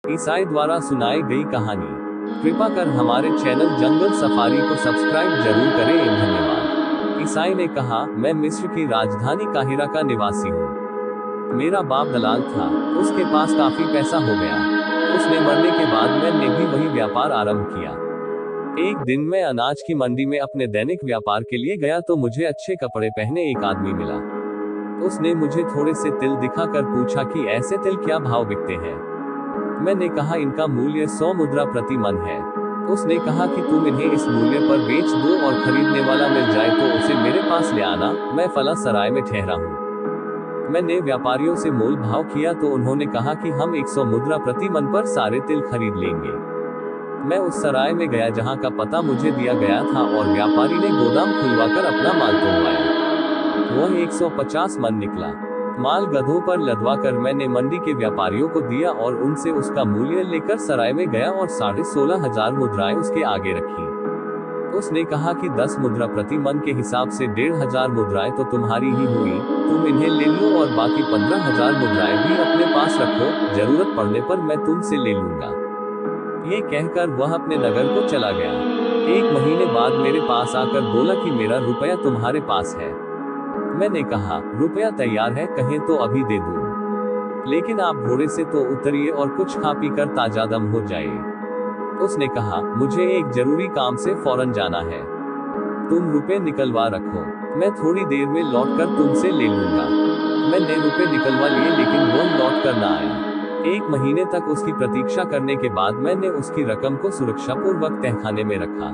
ईसाई द्वारा सुनाई गई कहानी। कृपा कर हमारे चैनल जंगल सफारी को सब्सक्राइब जरूर करें। धन्यवाद। ईसाई ने कहा, मैं मिस्र की राजधानी काहिरा का निवासी हूँ। मेरा बाप दलाल था। उसके पास काफी पैसा हो गया। उसने मरने के बाद मैंने भी वही व्यापार आरंभ किया। एक दिन मैं अनाज की मंडी में अपने दैनिक व्यापार के लिए गया तो मुझे अच्छे कपड़े पहने एक आदमी मिला। उसने मुझे थोड़े से तिल दिखाकर पूछा कि ऐसे तिल क्या भाव बिकते हैं। मैंने कहा, इनका मूल्य 100 मुद्रा प्रति मन है। उसने कहा कि तुम इन्हें इस मूल्य पर बेच दो और खरीदने वाला मिल जाए तो उसे मेरे पास ले आना, मैं फला सराय में ठहरा हूँ। मैंने व्यापारियों से मोल भाव किया तो उन्होंने कहा कि हम 100 मुद्रा प्रति मन पर सारे तिल खरीद लेंगे। मैं उस सराय में गया जहाँ का पता मुझे दिया गया था और व्यापारी ने गोदाम खुलवाकर अपना माल तोड़वाया। वह 150 मन निकला। माल गधों पर लदवाकर मैंने मंडी के व्यापारियों को दिया और उनसे उसका मूल्य लेकर सराय में गया और 16,500 मुद्राएं उसके आगे रखी। उसने कहा कि 10 मुद्रा प्रति मन के हिसाब से 1,500 मुद्राएं तो तुम्हारी ही हुई, तुम इन्हें ले लो और बाकी 15,000 मुद्राएं भी अपने पास रखो, जरूरत पड़ने पर मैं तुमसे ले लूंगा। ये कहकर वह अपने नगर को चला गया। 1 महीने बाद मेरे पास आकर बोला कि मेरा रुपया तुम्हारे पास है। मैंने कहा, रुपया तैयार है, कहें तो अभी दे दूं। लेकिन आप घोड़े से तो उतरिए और कुछ खा पी कर ताजा दम हो जाइए। उसने कहा, मुझे एक जरूरी काम से फौरन जाना है। तुम रुपए निकलवा रखो, मैं थोड़ी देर में लौटकर तुमसे ले लूंगा। मैंने रुपए निकलवा लिए लेकिन वो लौट कर ना आया। 1 महीने तक उसकी प्रतीक्षा करने के बाद मैंने उसकी रकम को सुरक्षापूर्वक तहखाने में रखा।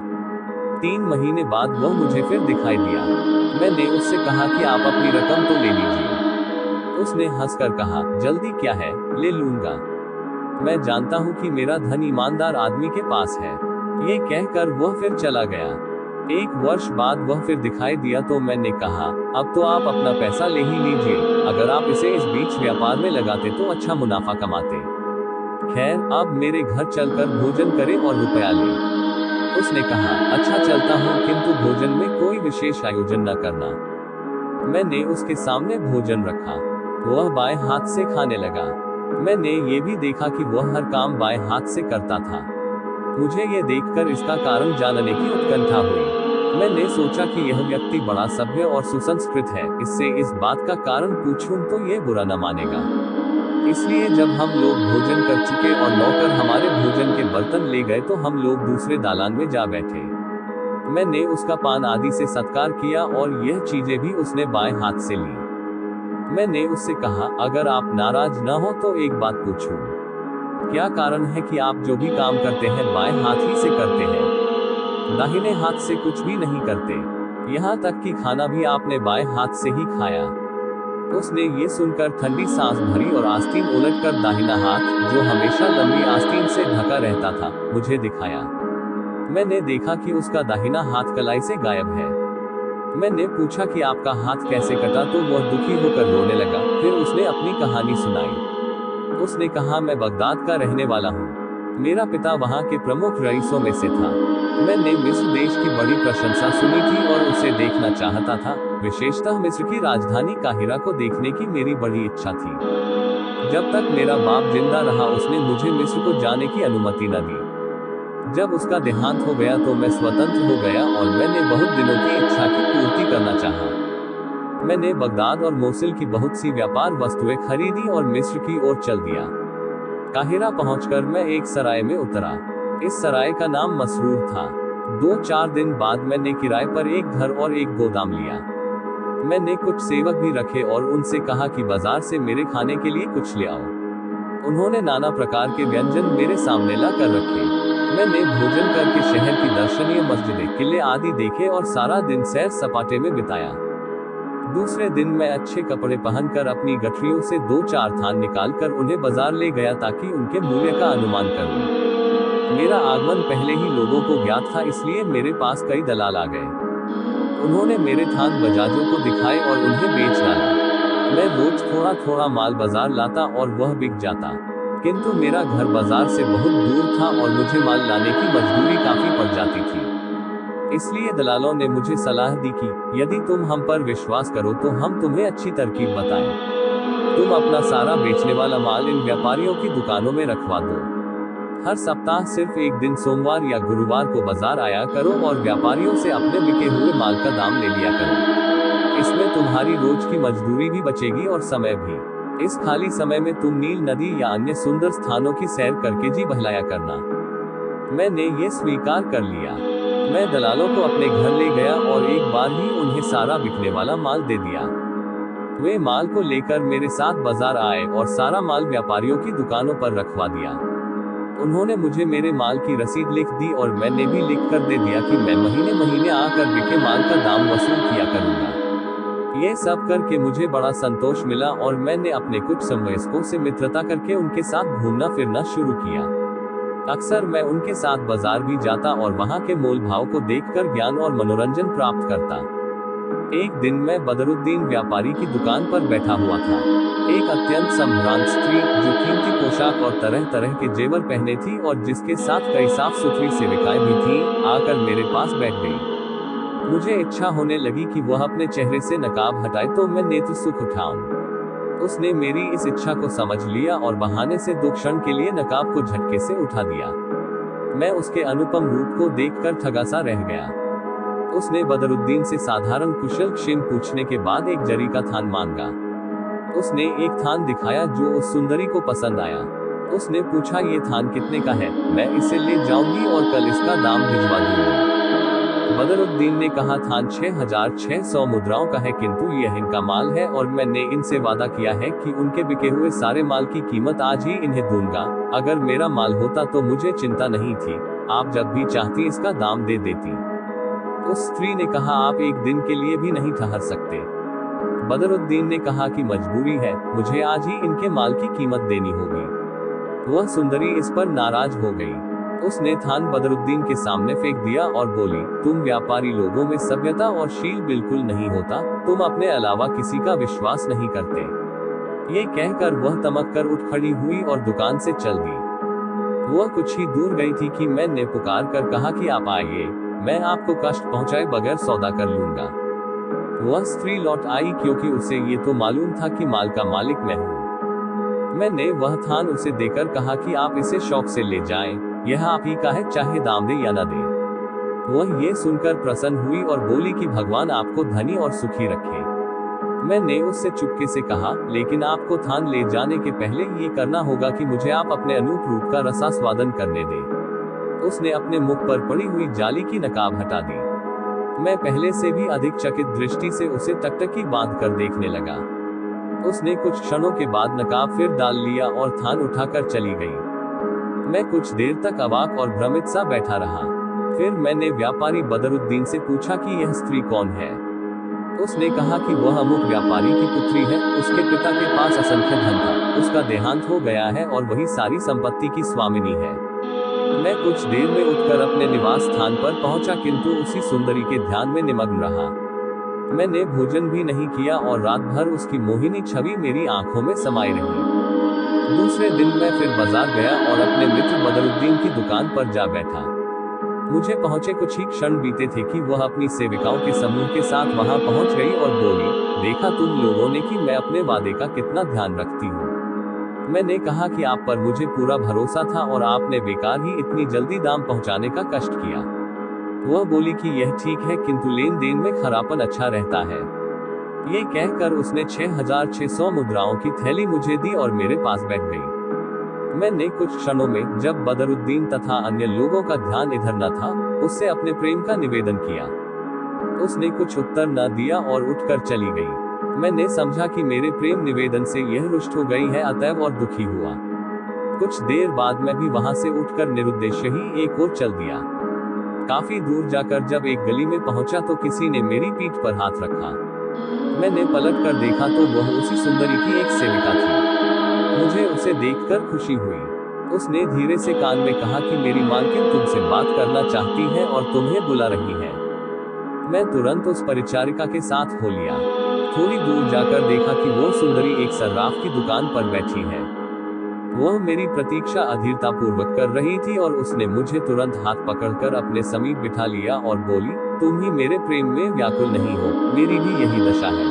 3 महीने बाद वह मुझे फिर दिखाई दिया। मैंने उससे कहा कि आप अपनी रकम तो ले लीजिए। उसने हंसकर कहा, जल्दी क्या है, ले लूंगा। मैं जानता हूँ कि मेरा धन ईमानदार आदमी के पास है। ये कहकर वह फिर चला गया। 1 वर्ष बाद वह फिर दिखाई दिया तो मैंने कहा, अब तो आप अपना पैसा ले ही लीजिए। अगर आप इसे इस बीच व्यापार में लगाते तो अच्छा मुनाफा कमाते। खैर, अब मेरे घर चलकर भोजन करें और रुपया लें। उसने कहा, अच्छा चलता हूँ, किंतु भोजन में कोई विशेष आयोजन न करना। मैंने उसके सामने भोजन रखा। वह बाएं हाथ से खाने लगा। मैंने ये भी देखा कि वह हर काम बाएं हाथ से करता था। मुझे ये देखकर इसका कारण जानने की उत्कंठा हुई। मैंने सोचा कि यह व्यक्ति बड़ा सभ्य और सुसंस्कृत है, इससे इस बात का कारण पूछूं तो ये बुरा न मानेगा। इसलिए जब हम लोग भोजन कर चुके और नौकर हमारे भोजन के बर्तन ले गए तो हम लोग दूसरे दालान में जा बैठे। मैंने उसका पान आदि से सत्कार किया और यह चीजें भी उसने बाएं हाथ से ली। मैंने उससे कहा, अगर आप नाराज न हो तो एक बात पूछूं। क्या कारण है कि आप जो भी काम करते हैं बाएं हाथ ही से करते हैं, दाहिने हाथ से कुछ भी नहीं करते? यहाँ तक कि खाना भी आपने बाएं हाथ से ही खाया। उसने ये सुनकर ठंडी सांस भरी और आस्तीन उलटकर दाहिना हाथ, जो हमेशा लंबी आस्तीन से ढका रहता था, मुझे दिखाया। मैंने देखा कि उसका दाहिना हाथ कलाई से गायब है। मैंने पूछा कि आपका हाथ कैसे कटा तो वह दुखी होकर रोने लगा। फिर उसने अपनी कहानी सुनाई। उसने कहा, मैं बगदाद का रहने वाला हूँ। मेरा पिता वहाँ के प्रमुख रईसों में से था। मैंने मिस्र देश की बड़ी प्रशंसा सुनी थी और उसे देखना चाहता था। विशेषतः मिस्र की राजधानी काहिरा को देखने की मेरी बड़ी इच्छा थी। जब तक मेरा बाप जिंदा रहा उसने मुझे मिस्र को जाने की अनुमति न दी। जब उसका देहांत हो गया तो मैं स्वतंत्र हो गया और मैंने बहुत दिनों की इच्छा की पूर्ति करना चाहा। मैंने बगदाद और मोसिल की बहुत सी व्यापार वस्तुएं खरीदी और मिस्र की ओर चल दिया। काहिरा पहुंचकर मैं एक सराय में उतरा। इस सराय का नाम मसरूर था। 2-4 दिन बाद मैंने किराए पर एक घर और एक गोदाम लिया। मैंने कुछ सेवक भी रखे और उनसे कहा कि बाजार से मेरे खाने के लिए कुछ ले आओ। उन्होंने नाना प्रकार के व्यंजन मेरे सामने ला कर रखे। मैंने भोजन करके शहर की दर्शनीय मस्जिदें, किले आदि देखे और सारा दिन सैर सपाटे में बिताया। दूसरे दिन मैं अच्छे कपड़े पहनकर अपनी गठरियों से 2-4 थान निकालकर उन्हें बाजार ले गया ताकि उनके मूल्य का अनुमान करूं। मेरा आगमन पहले ही लोगों को ज्ञात था, इसलिए मेरे पास कई दलाल आ गए। उन्होंने मेरे थान बजाजों को दिखाए और उन्हें बेच डाला। मैं रोज थोड़ा थोड़ा माल बाजार लाता और वह बिक जाता, किंतु मेरा घर बाजार से बहुत दूर था और मुझे माल लाने की मजदूरी काफी पड़ जाती थी। इसलिए दलालों ने मुझे सलाह दी कि यदि तुम हम पर विश्वास करो तो हम तुम्हें अच्छी तरकीब बताएं। तुम अपना सारा बेचने वाला माल इन व्यापारियों की दुकानों में रखवा दो। हर सप्ताह सिर्फ एक दिन सोमवार या गुरुवार को बाजार आया करो और व्यापारियों से अपने बिके हुए माल का दाम ले लिया करो। इसमें तुम्हारी रोज की मजदूरी भी बचेगी और समय भी। इस खाली समय में तुम नील नदी या अन्य सुंदर स्थानों की सैर करके जी बहलाया करना। मैंने ये स्वीकार कर लिया। मैं दलालों को अपने घर ले गया और एक बार ही उन्हें सारा बिकने वाला माल दे दिया। वे माल को लेकर मेरे साथ बाजार आए और सारा माल व्यापारियों की दुकानों पर रखवा दिया। उन्होंने मुझे मेरे माल की रसीद लिख दी और मैंने भी लिख कर दे दिया कि मैं महीने महीने आकर बिके माल का दाम वसूल किया करूंगा। ये सब करके मुझे बड़ा संतोष मिला और मैंने अपने कुछ समवयस्कों से मित्रता करके उनके साथ घूमना फिरना शुरू किया। अक्सर मैं उनके साथ बाजार भी जाता और वहां के मोल भाव को देखकर ज्ञान और मनोरंजन प्राप्त करता। एक दिन मैं बदरुद्दीन व्यापारी की दुकान पर बैठा हुआ था। एक अत्यंत संभ्रांत स्त्री जो कीमती पोशाक और तरह तरह के जेवर पहने थी और जिसके साथ कई साफ सुथरी सेविकाएं भी थीं, आकर मेरे पास बैठ गई। मुझे इच्छा होने लगी कि वह अपने चेहरे से नकाब हटाए तो मैं नेत्र सुख उठाऊं। उसने मेरी इस इच्छा को समझ लिया और बहाने से 2 क्षण के लिए नकाब को झटके से उठा दिया। मैं उसके अनुपम रूप को देखकर ठगा सा रह गया। उसने बदरुद्दीन से साधारण कुशल क्षेम पूछने के बाद एक जरी का थान मांगा। उसने एक थान दिखाया जो उस सुंदरी को पसंद आया। उसने पूछा, ये थान कितने का है? मैं इसे ले जाऊंगी और कल इसका दाम भिजवा दूंगी। बदरुद्दीन ने कहा, थान 6600 मुद्राओं का है, किंतु यह इनका माल है और मैंने इनसे वादा किया है कि उनके बिके हुए सारे माल की कीमत आज ही इन्हें दूंगा। अगर मेरा माल होता तो मुझे चिंता नहीं थी, आप जब भी चाहती इसका दाम दे देती। उस स्त्री ने कहा, आप एक दिन के लिए भी नहीं ठहर सकते। बदरुद्दीन ने कहा कि मजबूरी है, मुझे आज ही इनके माल की कीमत देनी होगी। वह सुंदरी इस पर नाराज हो गई। उसने थान बदरुद्दीन के सामने फेंक दिया और बोली, तुम व्यापारी लोगों में सभ्यता और शील बिल्कुल नहीं होता, तुम अपने अलावा किसी का विश्वास नहीं करते। ये कहकर वह तमक कर उठ खड़ी हुई और दुकान से चल दी। वह कुछ ही दूर गई थी कि मैंने पुकार कर कहा कि आप आइए, मैं आपको कष्ट पहुंचाए बगैर सौदा कर लूंगा। वह स्त्री लौट आई क्योंकि उसे ये तो मालूम था कि माल का मालिक मैं हूँ। मैंने वह थान उसे देकर कहा कि आप इसे शौक से ले जाएं, यह आप ही का है, चाहे दाम दे या न दे। वह ये सुनकर प्रसन्न हुई और बोली कि भगवान आपको धनी और सुखी रखे। मैंने उससे चुपके से कहा, लेकिन आपको थान ले जाने के पहले ये करना होगा कि मुझे आप अपने अनूप रूप का रसास्वादन करने दें। उसने अपने मुख पर पड़ी हुई जाली की नकाब हटा दी। मैं पहले से भी अधिक चकित दृष्टि से उसे टकटकी बांध कर देखने लगा। उसने कुछ क्षणों के बाद नकाब फिर डाल लिया और थान उठाकर चली गई। मैं कुछ देर तक अवाक और भ्रमित सा बैठा रहा। फिर मैंने व्यापारी बदरुद्दीन से पूछा कि यह स्त्री कौन है। उसने कहा कि वह अमुक व्यापारी की पुत्री है, उसके पिता के पास असंख्य धन था, उसका देहांत हो गया है और वही सारी संपत्ति की स्वामिनी है। मैं कुछ देर में उठकर अपने निवास स्थान पर पहुंचा, किंतु उसी सुंदरी के ध्यान में निमग्न रहा। मैंने भोजन भी नहीं किया और रात भर उसकी मोहिनी छवि मेरी आंखों में समाई रही। दूसरे दिन मैं फिर बाजार गया और अपने मित्र बदरुद्दीन की दुकान पर जा बैठा। मुझे पहुंचे कुछ ही क्षण बीते थे कि वह अपनी सेविकाओं के समूह के साथ वहां पहुंच गई और बोली, देखा तुम लोगों ने कि मैं अपने वादे का कितना ध्यान रखती हूँ। मैंने कहा कि आप पर मुझे पूरा भरोसा था और आपने बेकार ही इतनी जल्दी दाम पहुंचाने का कष्ट किया। वह बोली कि यह ठीक है, किंतु लेन देन में खरापन अच्छा रहता है। ये कहकर उसने 6600 मुद्राओं की थैली मुझे दी और मेरे पास बैठ गई। मैंने कुछ क्षणों में, जब बदरुद्दीन तथा अन्य लोगों का ध्यान इधर न था, उससे अपने प्रेम का निवेदन किया। उसने कुछ उत्तर न दिया और उठकर चली गई। मैंने समझा कि मेरे प्रेम निवेदन से यह रुष्ट हो गई है, अतएव और दुखी हुआ। कुछ देर बाद मैं भी वहां से उठकर निरुद्देश्य ही एक ओर चल दिया। काफी दूर जाकर जब एक गली में पहुंचा तो किसी ने मेरी पीठ पर हाथ रखा। मैंने पलट कर देखा तो वह उसी सुंदरी की एक सेविका थी। मुझे उसे देखकर खुशी हुई। उसने धीरे से कान में कहा कि मेरी मालकिन तुमसे बात करना चाहती है और तुम्हें बुला रही है। मैं तुरंत उस परिचारिका के साथ हो लिया। थोड़ी दूर जाकर देखा कि वो सुंदरी एक सर्राफ की दुकान पर बैठी है। वह मेरी प्रतीक्षा अधीरता पूर्वक कर रही थी और उसने मुझे तुरंत हाथ पकड़कर अपने समीप बिठा लिया और बोली, तुम ही मेरे प्रेम में व्याकुल नहीं हो, मेरी भी यही दशा है।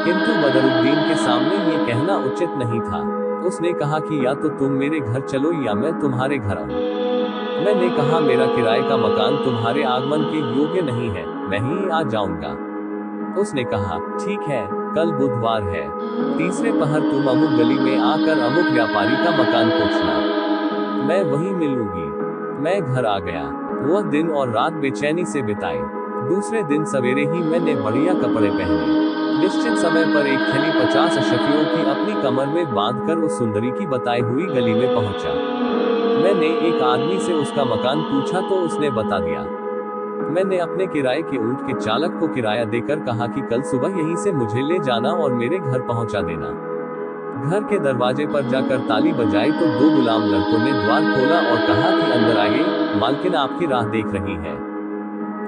किंतु बदरुद्दीन के सामने ये कहना उचित नहीं था। उसने कहा कि या तो तुम मेरे घर चलो या मैं तुम्हारे घर आऊं। मैंने कहा मेरा किराए का मकान तुम्हारे आगमन के योग्य नहीं है, मैं ही आ जाऊंगा। उसने कहा ठीक है, कल बुधवार है, तीसरे पहर तुम अमुक गली में आकर अमुक व्यापारी का मकान पूछना, मैं वहीं मिलूंगी। मैं घर आ गया। वह दिन और रात बेचैनी से बिताई। दूसरे दिन सवेरे ही मैंने बढ़िया कपड़े पहने, निश्चित समय पर एक थैली 50 अशफियों की अपनी कमर में बांधकर उस सुंदरी की बताई हुई गली में पहुंचा। मैंने एक आदमी से उसका मकान पूछा तो उसने बता दिया। मैंने अपने किराए के ऊंट के चालक को किराया देकर कहा कि कल सुबह यहीं से मुझे ले जाना और मेरे घर पहुंचा देना। घर के दरवाजे पर जाकर ताली बजाई तो 2 गुलाम लड़कों ने द्वार खोला और कहा कि अंदर आइए, मालकिन आपकी राह देख रही है।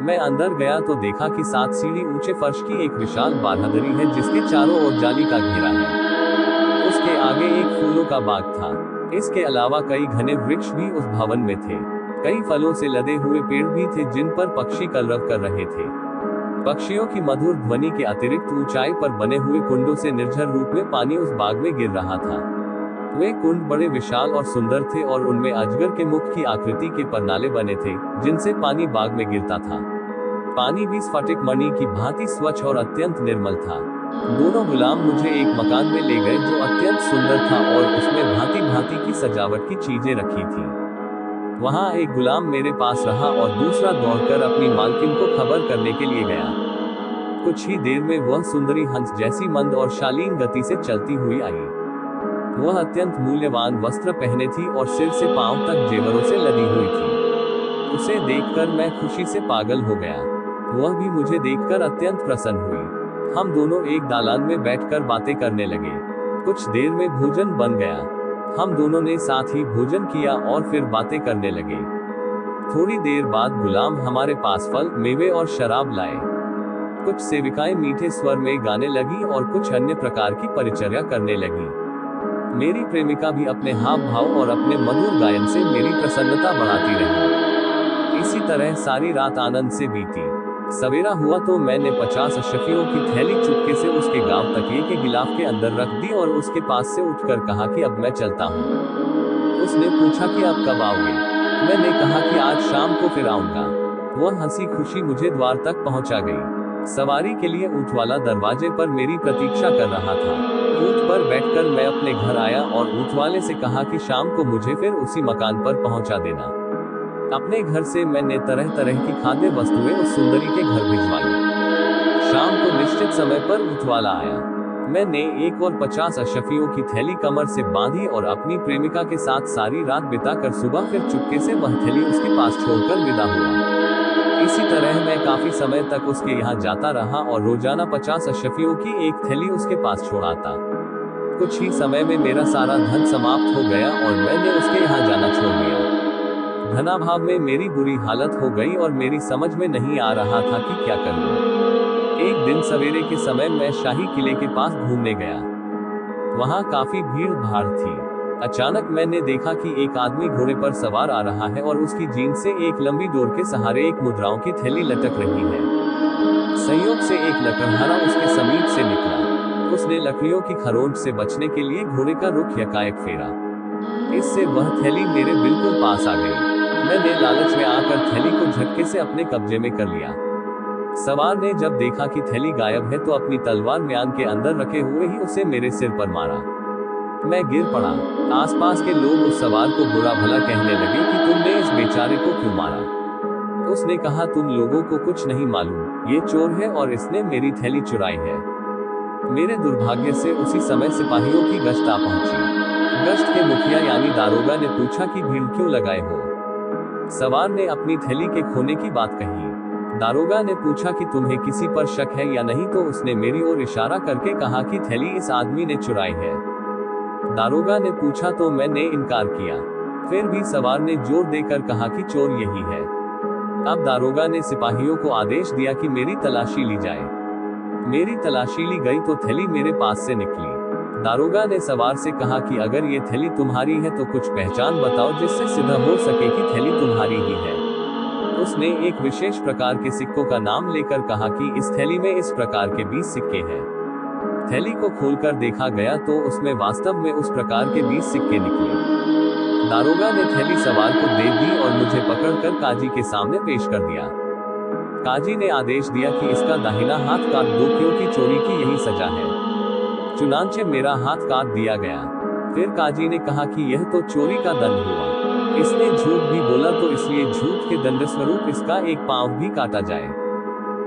मैं अंदर गया तो देखा कि 7 सीढ़ी ऊंचे फर्श की एक विशाल बारहदरी है जिसके चारों ओर जाली का घेरा है। उसके आगे एक फूलों का बाग था। इसके अलावा कई घने वृक्ष भी उस भवन में थे। कई फलों से लदे हुए पेड़ भी थे जिन पर पक्षी कलरव कर रहे थे। पक्षियों की मधुर ध्वनि के अतिरिक्त ऊंचाई पर बने हुए कुंडों से निर्झर रूप में पानी उस बाग में गिर रहा था। वे कुंड बड़े विशाल और सुंदर थे और उनमें अजगर के मुख की आकृति के परनाले बने थे जिनसे पानी बाग में गिरता था। पानी भी स्फटिक मणि की भांति स्वच्छ और अत्यंत निर्मल था। दोनों गुलाम मुझे एक मकान में ले गए जो अत्यंत सुंदर था और उसमें भांति भांति की सजावट की चीजें रखी थी। वहां एक गुलाम मेरे पास रहा और दूसरा दौड़कर अपनी मालकिन को खबर करने के लिए गया। कुछ ही देर में वह सुंदरी हंस जैसी मंद और शालीन गति से चलती हुई आई। वह अत्यंत मूल्यवान वस्त्र पहने थी और सिर से पांव तक जेवरों से लदी हुई थी। उसे देखकर मैं खुशी से पागल हो गया। वह भी मुझे देखकर अत्यंत प्रसन्न हुई। हम दोनों एक दालान में बैठकर बातें करने लगे। कुछ देर में भोजन बन गया। हम दोनों ने साथ ही भोजन किया और फिर बातें करने लगे। थोड़ी देर बाद गुलाम हमारे पास फल, मेवे और शराब लाए। कुछ सेविकाएं मीठे स्वर में गाने लगी और कुछ अन्य प्रकार की परिचर्या करने लगी। मेरी प्रेमिका भी अपने हाव भाव और अपने मधुर गायन से मेरी प्रसन्नता बढ़ाती रही। इसी तरह सारी रात आनंद से बीती। सवेरा हुआ तो मैंने 50 अशफियों की थैली चुपके से उसके गांव तकिए के गिलाफ के अंदर रख दी और उसके पास से उठकर कहा कि अब मैं चलता हूँ। उसने पूछा कि अब कब आओगे? मैंने कहा कि आज शाम को फिर आऊंगा। वह हंसी खुशी मुझे द्वार तक पहुंचा गई। सवारी के लिए ऊंट वाला दरवाजे पर मेरी प्रतीक्षा कर रहा था। ऊंट पर बैठकर मैं अपने घर आया और ऊंट वाले से कहा कि शाम को मुझे फिर उसी मकान पर पहुंचा देना। अपने घर से मैंने तरह तरह की खाद्य वस्तुएं उस सुंदरी के घर भिजवाई। शाम को निश्चित समय पर ऊंट वाला आया। मैंने एक और 50 अशफियों की थैली कमर से बांधी और अपनी प्रेमिका के साथ सारी रात बिताकर सुबह फिर चुपके से वह थैली उसके पास छोड़कर विदा हुआ। इसी तरह मैं काफी समय तक उसके यहाँ जाता रहा और रोजाना 50 अशफियों की एक थैली उसके पास छोड़ाता। कुछ ही समय में मेरा सारा धन समाप्त हो गया और मैंने उसके यहाँ जाना छोड़ दिया। धनाभाव में मेरी बुरी हालत हो गई और मेरी समझ में नहीं आ रहा था कि क्या करूं। एक दिन सवेरे के समय मैं शाही किले के पास घूमने गया। वहां काफी भीड़ भाड़ थी। अचानक मैंने देखा कि एक आदमी घोड़े पर सवार आ रहा है और उसकी जींस से एक लंबी डोर के सहारे एक मुद्राओं की थैली लटक रही है। संयोग से एक लकड़हारा उसके समीप से निकला। उसने लकड़ियों की खरोंच से बचने के लिए घोड़े का रुख यकायक फेरा। इससे वह थैली मेरे बिल्कुल पास आ गई। मैंने लालच में आकर थैली को झटके से अपने कब्जे में कर लिया। सवार ने जब देखा कि थैली गायब है तो अपनी तलवार म्यान के अंदर रखे हुए ही उसे मेरे सिर पर मारा। मैं गिर पड़ा। आसपास के लोग उस सवार को बुरा भला कहने लगे कि तुमने इस बेचारे को क्यों मारा। उसने कहा तुम लोगों को कुछ नहीं मालूम, ये चोर है और इसने मेरी थैली चुराई है। मेरे दुर्भाग्य से उसी समय सिपाहियों की गश्त आ पहुंची। गश्त के मुखिया यानी दारोगा ने पूछा कि भीड़ क्यों लगाए हो। सवार ने अपनी थैली के खोने की बात कही। दारोगा ने पूछा कि तुम्हें किसी पर शक है या नहीं तो उसने मेरी ओर इशारा करके कहा कि थैली इस आदमी ने चुराई है। दारोगा ने पूछा तो मैंने इनकार किया। फिर भी सवार ने जोर देकर कहा कि चोर यही है। अब दारोगा ने सिपाहियों को आदेश दिया कि मेरी तलाशी ली जाए। मेरी तलाशी ली गई तो थैली मेरे पास से निकली। दारोगा ने सवार से कहा कि अगर ये थैली तुम्हारी है तो कुछ पहचान बताओ जिससे सिद्ध हो सके कि थैली तुम्हारी ही है। उसने एक विशेष प्रकार के सिक्कों का नाम लेकर कहा कि इस थैली में इस प्रकार के 20 सिक्के हैं। थैली को खोलकर देखा गया तो उसमें वास्तव में उस प्रकार के 20 सिक्के निकले। दारोगा ने थैली सवार को दे दी और मुझे पकड़कर काजी के सामने पेश कर दिया। काजी ने आदेश दिया कि इसका दाहिना हाथ काट दो क्योंकि चोरी की यही सजा है। चुनांचे मेरा हाथ काट दिया गया। फिर काजी ने कहा कि यह तो चोरी का दंड हुआ, इसने झूठ भी बोला तो इसलिए झूठ के दंड स्वरूप इसका एक पांव भी काटा जाए।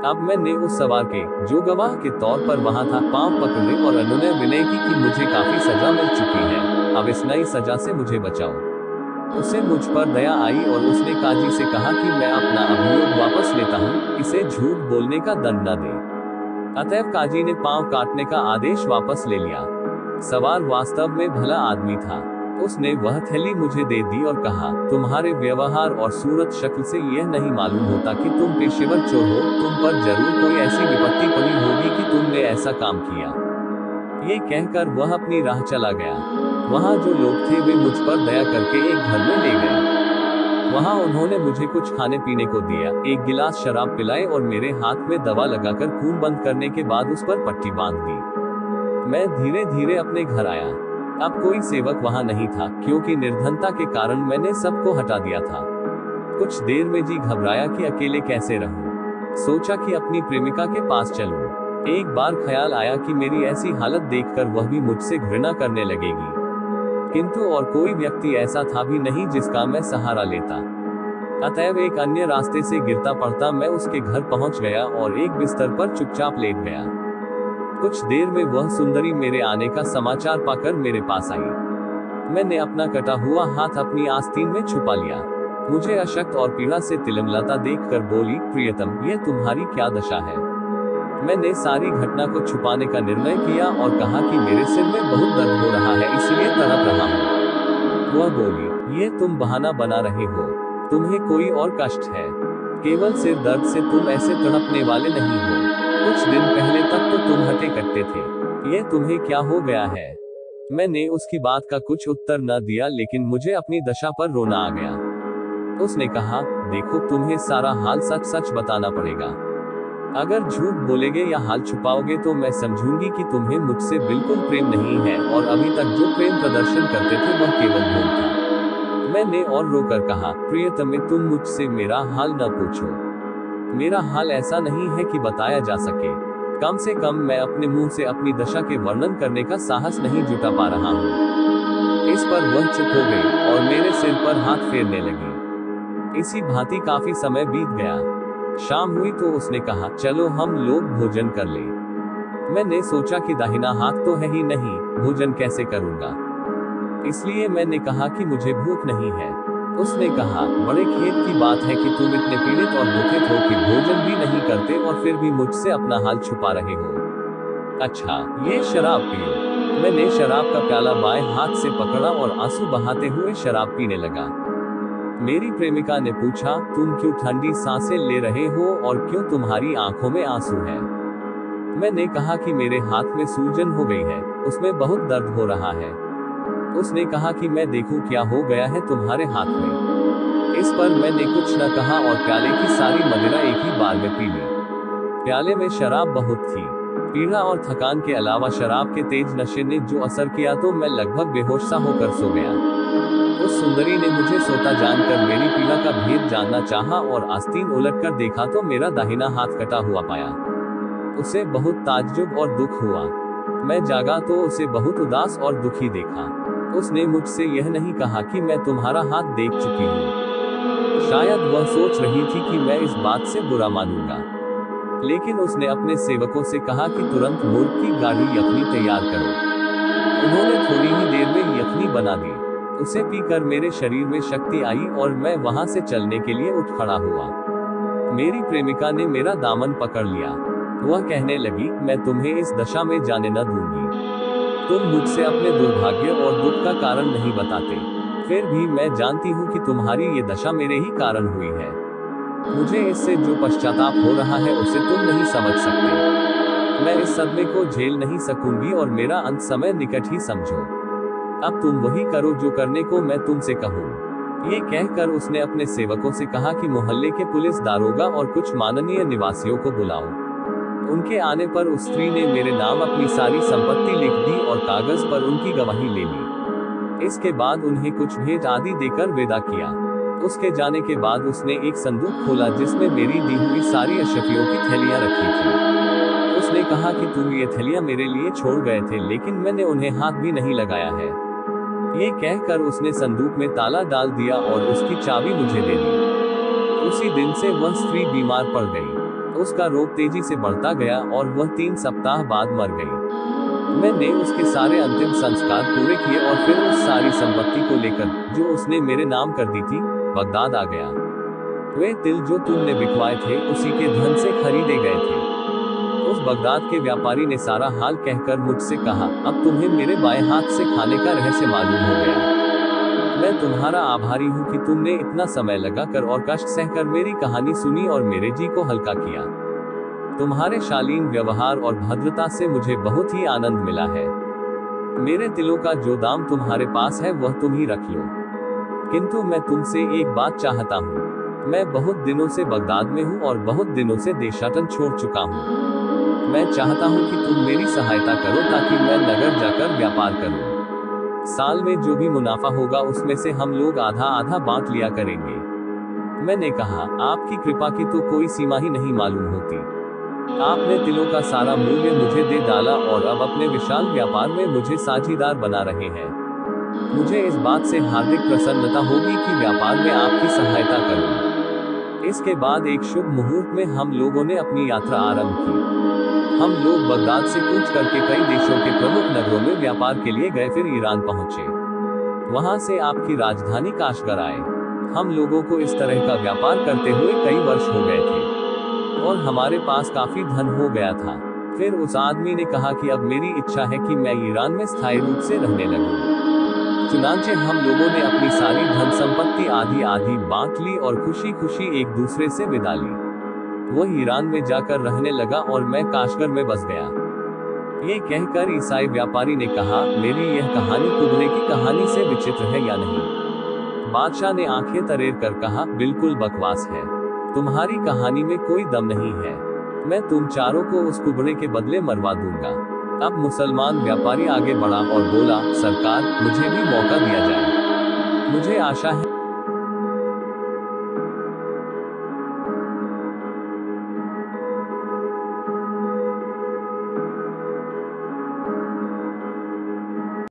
अब मैंने उस सवार के, जो गवाह के तौर पर वहां था, पांव पकड़े और अनुनय विनय की कि मुझे काफी सजा मिल चुकी है, अब इस नई सजा से मुझे बचाओ। उसे मुझ पर दया आई और उसने काजी से कहा कि मैं अपना अभियोग वापस लेता हूँ, इसे झूठ बोलने का दंड न दे। अतएव काजी ने पांव काटने का आदेश वापस ले लिया। सवार वास्तव में भला आदमी था। उसने वह थैली मुझे दे दी और कहा, तुम्हारे व्यवहार और सूरत शक्ल से यह नहीं मालूम होता कि तुम पेशेवर चोर हो, तुम पर जरूर कोई ऐसी विपत्ति पड़ी होगी कि तुमने ऐसा काम किया। ये कहकर वह अपनी राह चला गया। वहाँ जो लोग थे वे मुझ पर दया करके एक घर में ले गए। वहाँ उन्होंने मुझे कुछ खाने पीने को दिया, एक गिलास शराब पिलाई और मेरे हाथ में दवा लगाकर खून बंद करने के बाद उस पर पट्टी बांध दी। मैं धीरे धीरे अपने घर आया। अब कोई सेवक वहां नहीं था क्योंकि निर्धनता के कारण मैंने सबको हटा दिया था। कुछ देर में जी घबराया कि अकेले कैसे रहूं। सोचा कि अपनी प्रेमिका के पास चलूं। एक बार ख्याल आया कि मेरी ऐसी हालत देखकर वह भी मुझसे घृणा करने लगेगी, किंतु और कोई व्यक्ति ऐसा था भी नहीं जिसका मैं सहारा लेता। अतएव एक अन्य रास्ते से गिरता पड़ता मैं उसके घर पहुंच गया और एक बिस्तर पर चुपचाप लेट गया। कुछ देर में वह सुंदरी मेरे आने का समाचार पाकर मेरे पास आई। मैंने अपना कटा हुआ हाथ अपनी आस्तीन में छुपा लिया। मुझे अशक्त और पीड़ा से तिलमिलाता देखकर बोली, प्रियतम, यह तुम्हारी क्या दशा है? मैंने सारी घटना को छुपाने का निर्णय किया और कहा कि मेरे सिर में बहुत दर्द हो रहा है, इसलिए तड़प रहा हूँ। वह बोली, ये तुम बहाना बना रहे हो, तुम्हें कोई और कष्ट है। केवल सिर दर्द से तुम ऐसे तड़पने वाले नहीं हो। कुछ दिन पहले तक तो तुम हटे कट्टे थे, ये तुम्हें क्या हो गया है? मैंने उसकी बात का कुछ उत्तर न दिया, लेकिन मुझे अपनी दशा पर रोना आ गया। उसने कहा, देखो, तुम्हें सारा हाल सच सच बताना पड़ेगा। अगर झूठ बोलेगे या हाल छुपाओगे तो मैं समझूंगी कि तुम्हें मुझसे बिल्कुल प्रेम नहीं है और अभी तक जो प्रेम प्रदर्शन करते थे वह केवल भूल था। मैंने और रोकर कहा, प्रियतमे, तुम मुझसे मेरा हाल न पूछो। मेरा हाल ऐसा नहीं है कि बताया जा सके। कम से कम मैं अपने मुंह से अपनी दशा के वर्णन करने का साहस नहीं जुटा पा रहा हूँ। इस पर वह चुप हो गई और मेरे सिर पर हाथ फेरने लगी। इसी भांति काफी समय बीत गया। शाम हुई तो उसने कहा, चलो हम लोग भोजन कर ले। मैंने सोचा कि दाहिना हाथ तो है ही नहीं, भोजन कैसे करूंगा, इसलिए मैंने कहा कि मुझे भूख नहीं है। उसने कहा, बड़े खेद की बात है कि तुम इतने पीड़ित और दुखित हो कि भोजन भी नहीं करते और फिर भी मुझसे अपना हाल छुपा रहे हो। अच्छा, ये शराब पियो। मैंने शराब का प्याला बाएं हाथ से पकड़ा और आंसू बहाते हुए शराब पीने लगा। मेरी प्रेमिका ने पूछा, तुम क्यों ठंडी सांसें ले रहे हो और क्यों तुम्हारी आंखों में आंसू है? मैंने कहा कि मेरे हाथ में सूजन हो गई है, उसमें बहुत दर्द हो रहा है। उसने कहा कि मैं देखूं क्या हो गया है तुम्हारे हाथ में। इस पर मैंने कुछ न कहा और प्याले की सारी मदिरा एक ही बार में पी ली। प्याले में शराब बहुत थी। पीड़ा और थकान के अलावा शराब के तेज नशे ने जो असर किया तो मैं लगभग बेहोश सा होकर सो गया। उस सुंदरी ने मुझे सोता जानकर मेरी पीड़ा का भेद जानना चाहा और आस्तीन उलटकर देखा तो मेरा दाहिना हाथ कटा हुआ पाया। उसे बहुत ताज्जुब और दुख हुआ। मैं जागा तो उसे बहुत उदास और दुखी देखा। उसने मुझसे यह नहीं कहा कि मैं तुम्हारा हाथ देख चुकी हूँ। शायद वह सोच रही थी कि मैं इस बात से बुरा मानूंगा, लेकिन उसने अपने सेवकों से कहा कि तुरंत मुर्ग की गाढ़ी यखनी तैयार करो। उन्होंने थोड़ी ही देर में यखनी बना दी। उसे पीकर मेरे शरीर में शक्ति आई और मैं वहां से चलने के लिए उठ खड़ा हुआ। मेरी प्रेमिका ने मेरा दामन पकड़ लिया। वह कहने लगी, मैं तुम्हें इस दशा में जाने न दूंगी। तुम मुझसे अपने दुर्भाग्य और दुख का कारण नहीं बताते, फिर भी मैं जानती हूँ कि तुम्हारी ये दशा मेरे ही कारण हुई है। मुझे इससे जो पश्चाताप हो रहा है उसे तुम नहीं समझ सकते। मैं इस सदमे को झेल नहीं सकूंगी और मेरा अंत समय निकट ही समझो। अब तुम वही करो जो करने को मैं तुमसे कहूँ। ये कहकर उसने अपने सेवकों से कहा कि मोहल्ले के पुलिस दारोगा और कुछ माननीय निवासियों को बुलाओ। उनके आने पर उस स्त्री ने मेरे नाम अपनी सारी संपत्ति लिख दी और कागज पर उनकी गवाही ले ली। इसके बाद उन्हें कुछ भेंट आदि देकर विदा किया। उसके जाने के बाद उसने एक संदूक खोला जिसमें मेरी दी हुई सारी अशफियों की थैलियां रखी थी। उसने कहा कि तुम ये थैलियां मेरे लिए छोड़ गए थे, लेकिन मैंने उन्हें हाथ भी नहीं लगाया है। ये कहकर उसने संदूक में ताला डाल दिया और उसकी चाबी मुझे दे दी। उसी दिन से वह स्त्री बीमार पड़ गई। उसका रोग तेजी से बढ़ता गया और वह 3 सप्ताह बाद मर गई। मैंने उसके सारे अंतिम संस्कार पूरे किए और फिर उस सारी संपत्ति को लेकर, जो उसने मेरे नाम कर दी थी, बगदाद आ गया। वे तिल जो तुमने बिकवाए थे उसी के धन से खरीदे गए थे। उस बगदाद के व्यापारी ने सारा हाल कहकर मुझसे कहा, अब तुम्हें मेरे बाएं हाथ से खाने का रहस्य मालूम हो गया। मैं तुम्हारा आभारी हूँ कि तुमने इतना समय लगाकर और कष्ट सहकर मेरी कहानी सुनी और मेरे जी को हल्का किया। तुम्हारे शालीन व्यवहार और भद्रता से मुझे बहुत ही आनंद मिला है। मेरे तिलों का जो दाम तुम्हारे पास है वह तुम ही रख लो। किंतु मैं तुमसे एक बात चाहता हूँ। मैं बहुत दिनों से बगदाद में हूँ और बहुत दिनों से देशाटन छोड़ चुका हूँ। मैं चाहता हूँ कि तुम मेरी सहायता करो ताकि मैं नगर जाकर व्यापार करूँ। साल में जो भी मुनाफा होगा उसमें से हम लोग आधा आधा बांट लिया करेंगे। मैंने कहा, आपकी कृपा की तो कोई सीमा ही नहीं मालूम होती। आपने तिलों का सारा मूल्य मुझे दे डाला और अब अपने विशाल व्यापार में मुझे साझीदार बना रहे हैं। मुझे इस बात से हार्दिक प्रसन्नता होगी कि व्यापार में आपकी सहायता करूं। इसके बाद एक शुभ मुहूर्त में हम लोगों ने अपनी यात्रा आरंभ की। हम लोग बगदाद से कूच करके कई देशों के प्रमुख नगरों में व्यापार के लिए गए, फिर ईरान पहुंचे। वहां से आपकी राजधानी काशगर आए। हम लोगों को इस तरह का व्यापार करते हुए कई वर्ष हो गए थे और हमारे पास काफी धन हो गया था। फिर उस आदमी ने कहा कि अब मेरी इच्छा है कि मैं ईरान में स्थायी रूप से रहने लगूं। चुनांचे हम लोगों ने अपनी सारी धन संपत्ति आधी आधी बांट ली और खुशी खुशी एक दूसरे से विदा ली। वह ईरान में जाकर रहने लगा और मैं काशगर में बस गया। ये कहकर ईसाई व्यापारी ने कहा, मेरी यह कहानी कुबरे की कहानी से विचित्र है या नहीं? बादशाह ने आंखें तरेर कर कहा, बिल्कुल बकवास है। तुम्हारी कहानी में कोई दम नहीं है। मैं तुम चारों को उस कुबरे के बदले मरवा दूंगा। अब मुसलमान व्यापारी आगे बढ़ा और बोला, सरकार, मुझे भी मौका दिया जाए। मुझे आशा है